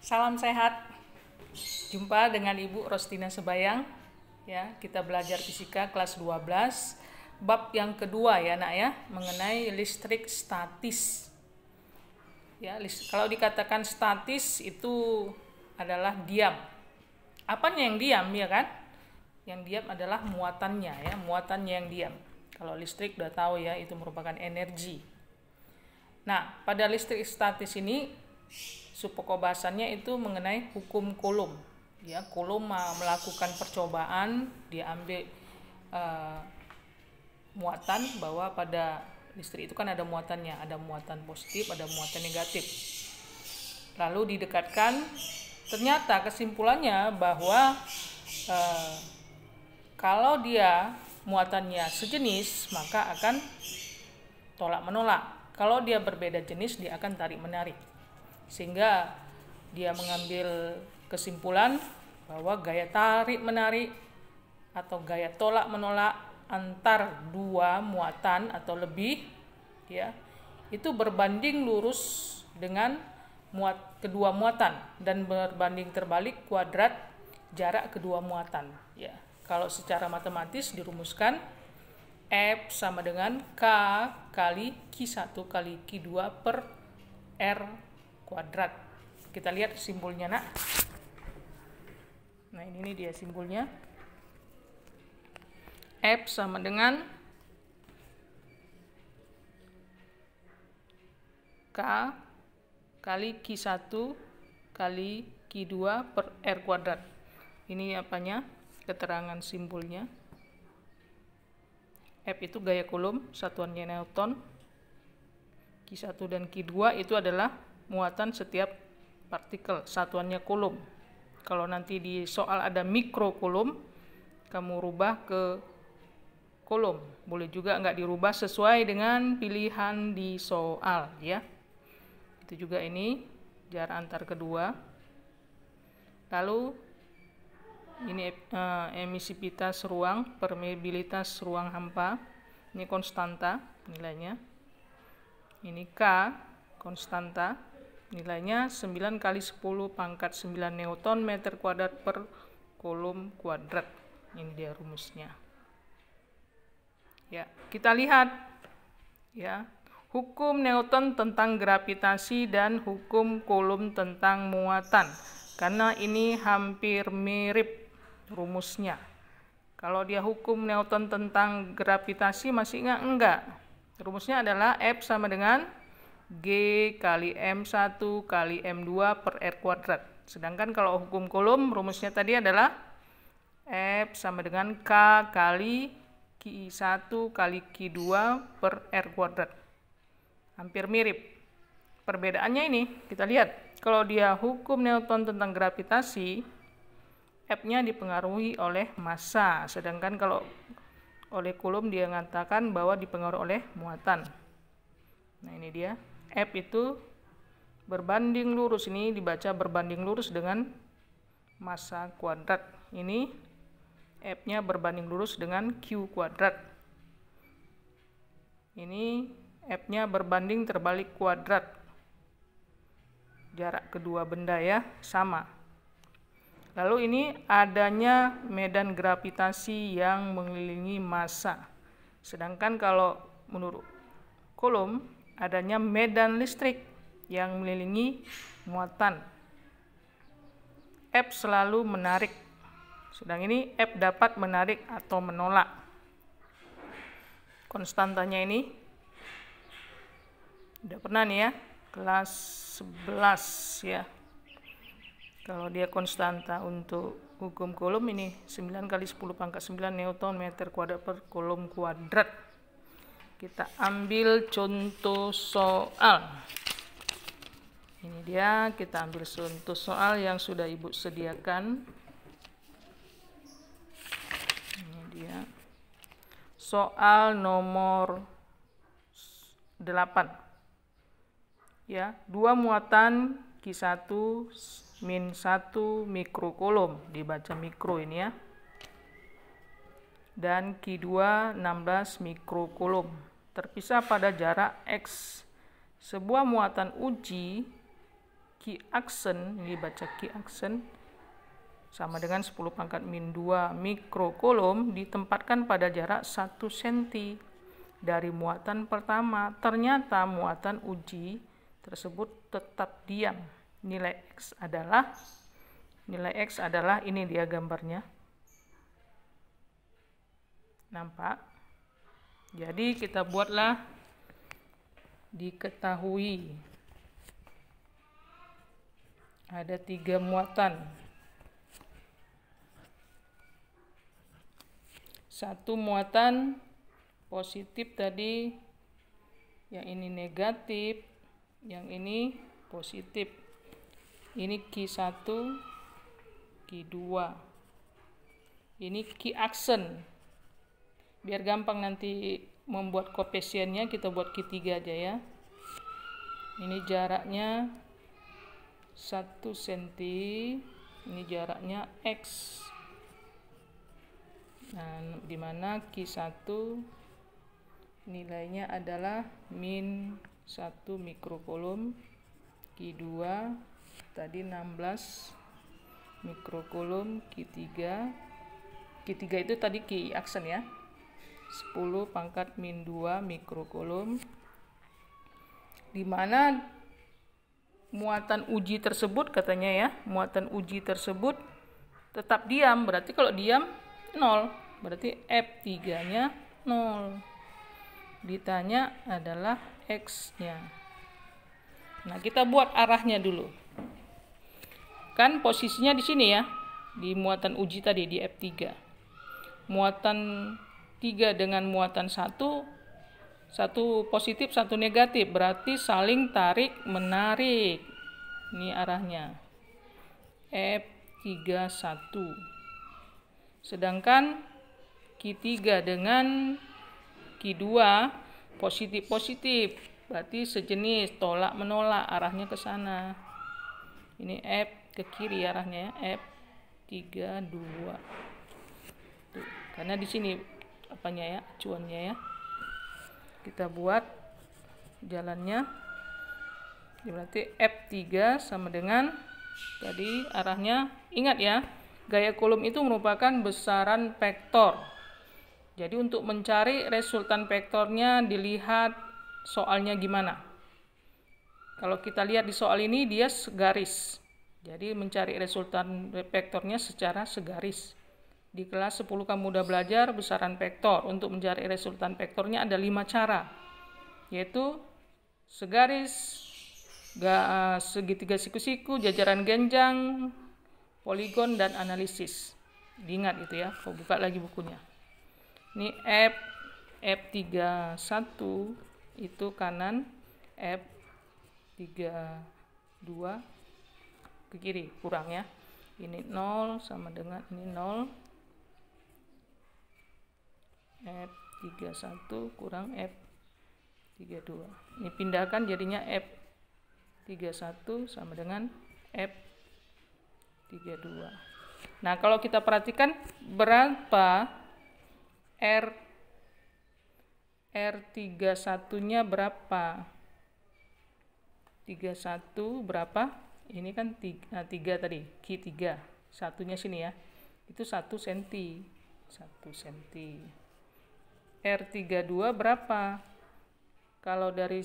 Salam sehat. Jumpa dengan Ibu Rostina Sebayang. Ya, kita belajar fisika kelas 12, bab yang kedua ya, Nak ya, mengenai listrik statis. Ya, kalau dikatakan statis itu adalah diam. Apanya yang diam ya kan? Yang diam adalah muatannya ya, muatannya yang diam. Kalau listrik udah tahu ya, itu merupakan energi. Nah, pada listrik statis ini pokok bahasannya itu mengenai hukum Coulomb. Ya, Coulomb melakukan percobaan, dia ambil muatan bahwa pada listrik itu kan ada muatannya, ada muatan positif, ada muatan negatif. Lalu didekatkan, ternyata kesimpulannya bahwa kalau dia muatannya sejenis, maka akan tolak menolak. Kalau dia berbeda jenis, dia akan tarik menarik. Sehingga dia mengambil kesimpulan bahwa gaya tarik menarik atau gaya tolak menolak antar dua muatan atau lebih ya, itu berbanding lurus dengan kedua muatan dan berbanding terbalik kuadrat jarak kedua muatan ya. Kalau secara matematis dirumuskan F sama dengan K kali Q1 kali Q2 per R kuadrat. Kita lihat simbolnya, Nak. Nah, ini dia simbolnya. F sama dengan K kali Q1 kali Q2 per R kuadrat. Ini apanya? Keterangan simbolnya. F itu gaya Coulomb, satuannya Newton. Q1 dan Q2 itu adalah muatan setiap partikel, satuannya Coulomb. Kalau nanti di soal ada mikro Coulomb, kamu rubah ke Coulomb. Boleh juga nggak dirubah sesuai dengan pilihan di soal ya. Itu juga ini jarak antar kedua. Lalu ini emisivitas ruang, permeabilitas ruang hampa. Ini konstanta nilainya. Ini K konstanta. Nilainya 9 kali 10 pangkat 9 Newton meter kuadrat per Coulomb kuadrat. Ini dia rumusnya. Ya, kita lihat ya, hukum Newton tentang gravitasi dan hukum Coulomb tentang muatan. Karena ini hampir mirip rumusnya. Kalau dia hukum Newton tentang gravitasi masih enggak. Rumusnya adalah F sama dengan G kali M1 kali M2 per R kuadrat. Sedangkan kalau hukum Coulomb rumusnya tadi adalah F sama dengan K kali Q1 kali Q2 per R kuadrat. Hampir mirip. Perbedaannya ini, kita lihat. Kalau dia hukum Newton tentang gravitasi, F-nya dipengaruhi oleh massa. Sedangkan kalau oleh Coulomb dia mengatakan bahwa dipengaruhi oleh muatan. Nah, ini dia. F itu berbanding lurus, ini dibaca berbanding lurus dengan massa kuadrat. Ini F-nya berbanding lurus dengan Q kuadrat. Ini F-nya berbanding terbalik kuadrat. Jarak kedua benda ya, sama. Lalu ini adanya medan gravitasi yang mengelilingi massa. Sedangkan kalau menurut Coulomb adanya medan listrik yang mengelilingi muatan. F selalu menarik. Sedang ini F dapat menarik atau menolak. Konstantanya ini udah pernah nih ya, kelas 11 ya. Kalau dia konstanta untuk hukum Coulomb ini 9 kali 10 pangkat 9 Newton meter kuadrat per Coulomb kuadrat. Kita ambil contoh soal. Ini dia, kita ambil contoh soal yang sudah Ibu sediakan. Ini dia. Soal nomor 8. Ya, dua muatan Q1 min 1 mikrocoulomb, dibaca mikro ini ya. Dan Q2 16 mikrocoulomb terpisah pada jarak X. Sebuah muatan uji Q aksen, ini baca Q aksen, sama dengan 10 pangkat min 2 mikrokulum ditempatkan pada jarak 1 cm dari muatan pertama. Ternyata muatan uji tersebut tetap diam. Nilai X adalah ini dia gambarnya. Nampak? Jadi kita buatlah diketahui ada 3 muatan. Satu muatan positif tadi, yang ini negatif, yang ini positif. Ini Q1, Q2. Ini Q aksen. Biar gampang nanti membuat koefisiennya, kita buat Q3 aja ya. Ini jaraknya 1 cm, ini jaraknya X. Nah, dimana Q1 nilainya adalah min 1 mikrokulum, Q2 tadi 16 mikrokulum, Q3 itu tadi Q aksen ya, 10 pangkat min 2 mikrokulum, dimana muatan uji tersebut katanya ya, muatan uji tersebut tetap diam. Berarti kalau diam 0, berarti F3 nya 0. Ditanya adalah X nya. Nah, kita buat arahnya dulu. Kan posisinya di sini ya, di muatan uji tadi di F3. Muatan 3 dengan muatan 1, satu positif, satu negatif, berarti saling tarik menarik. Ini arahnya F31. Sedangkan Q3 dengan Q2 positif-positif, berarti sejenis, tolak menolak, arahnya ke sana. Ini F ke kiri arahnya ya, F32. Tuh, karena di sini apanya ya, acuannya ya. Kita buat jalannya. Berarti F3 sama dengan tadi arahnya. Ingat ya, gaya kulum itu merupakan besaran vektor. Jadi untuk mencari resultan vektornya dilihat soalnya gimana. Kalau kita lihat di soal ini dia segaris. Jadi mencari resultan vektornya secara segaris. Di kelas 10 kamu udah belajar besaran vektor. Untuk mencari resultan vektornya ada 5 cara. Yaitu segaris, segitiga siku-siku, jajaran genjang, poligon, dan analisis. Diingat itu ya, kau buka lagi bukunya. Ini F31 itu kanan, F32 ke kiri, kurang ya. Ini 0 sama dengan ini 0. F31 kurang F32. Ini pindahkan jadinya F31 sama dengan F32. Nah, kalau kita perhatikan berapa R31-nya berapa? 31 berapa? Ini kan 3 tadi, Q3. Satunya sini ya. Itu 1 cm. 1 cm. R32 berapa? Kalau dari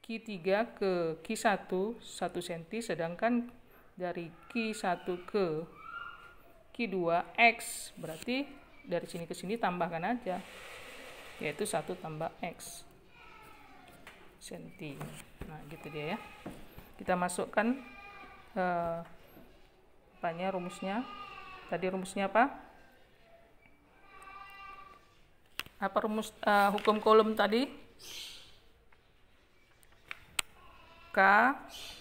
Q3 ke Q1 1 cm, sedangkan dari Q1 ke Q2 X, berarti dari sini ke sini tambahkan aja, yaitu 1 tambah X cm. Nah, gitu dia ya. Kita masukkan rumusnya. Tadi rumusnya apa? Apa rumus hukum kolom tadi? K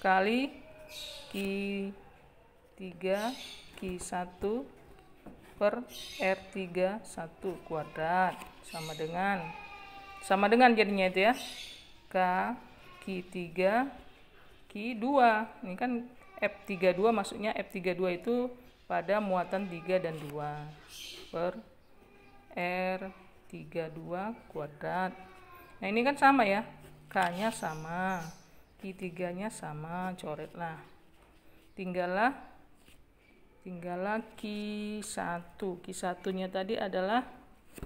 kali Q3 Q1 per R31 kuadrat sama dengan jadinya itu ya, K Q3 Q2. Ini kan F32, maksudnya F32 itu pada muatan 3 dan 2 per R32 kuadrat. Nah, ini kan sama ya, K nya sama, Q3-nya sama, coretlah. Tinggallah Q1. Q1-nya tadi adalah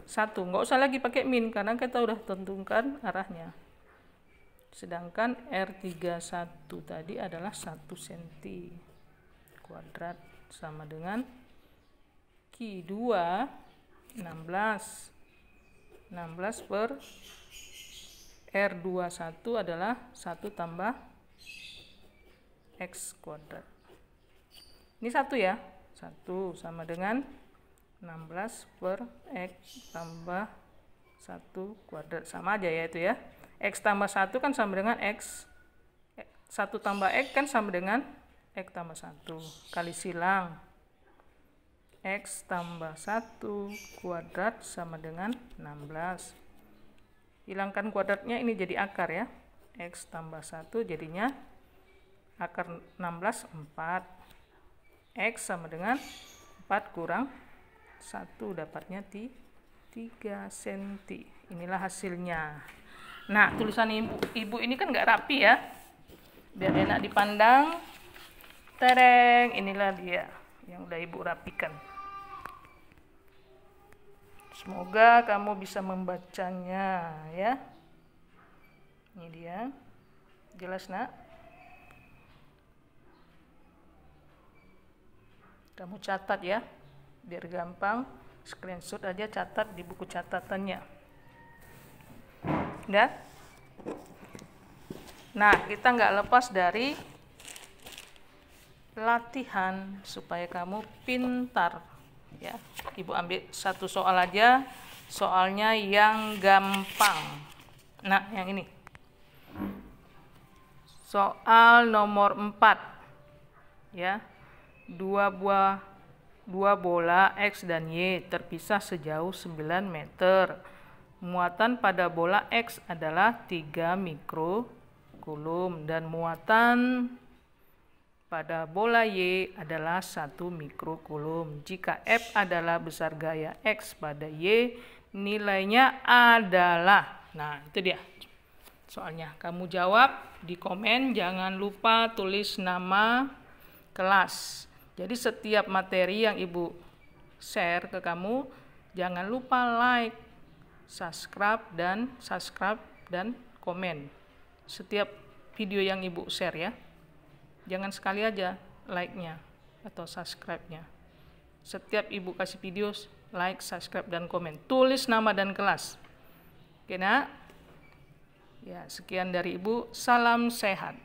1. Nggak usah lagi pakai min karena kita udah tentukan arahnya. Sedangkan R31 tadi adalah 1 cm kuadrat sama dengan Q2 16 per R21 adalah 1 tambah X kuadrat. Ini 1 ya. 1 sama dengan 16 per X tambah 1 kuadrat. Sama aja ya itu ya. X tambah 1 kan sama dengan X. 1 tambah X kan sama dengan X tambah 1. Kali silang. X tambah 1 kuadrat sama dengan 16. Hilangkan kuadratnya, ini jadi akar ya. X tambah 1 jadinya akar 16 4. X sama dengan 4 kurang 1, dapatnya 3 cm. Inilah hasilnya. Nah, tulisan ibu ini kan nggak rapi ya. Biar enak dipandang. Tereng, inilah dia yang udah ibu rapikan. Semoga kamu bisa membacanya ya. Ini dia. Jelas, Nak? Kamu catat ya. Biar gampang, screenshot aja, catat di buku catatannya. Udah? Nah, kita nggak lepas dari latihan supaya kamu pintar. Ya, ibu ambil satu soal aja, soalnya yang gampang. Nah, yang ini. Soal nomor 4. Ya. Dua bola X dan Y terpisah sejauh 9 meter. Muatan pada bola X adalah 3 mikrokulum dan muatan pada bola Y adalah 1 mikrokulum. Jika F adalah besar gaya X pada Y, nilainya adalah. Nah, itu dia soalnya. Kamu jawab di komen, jangan lupa tulis nama kelas. Jadi setiap materi yang ibu share ke kamu, jangan lupa like, subscribe dan komen. Setiap video yang ibu share ya. Jangan sekali aja like-nya atau subscribe-nya. Setiap ibu kasih video, like, subscribe, dan komen. Tulis nama dan kelas. Oke, Nak? Ya, sekian dari ibu. Salam sehat.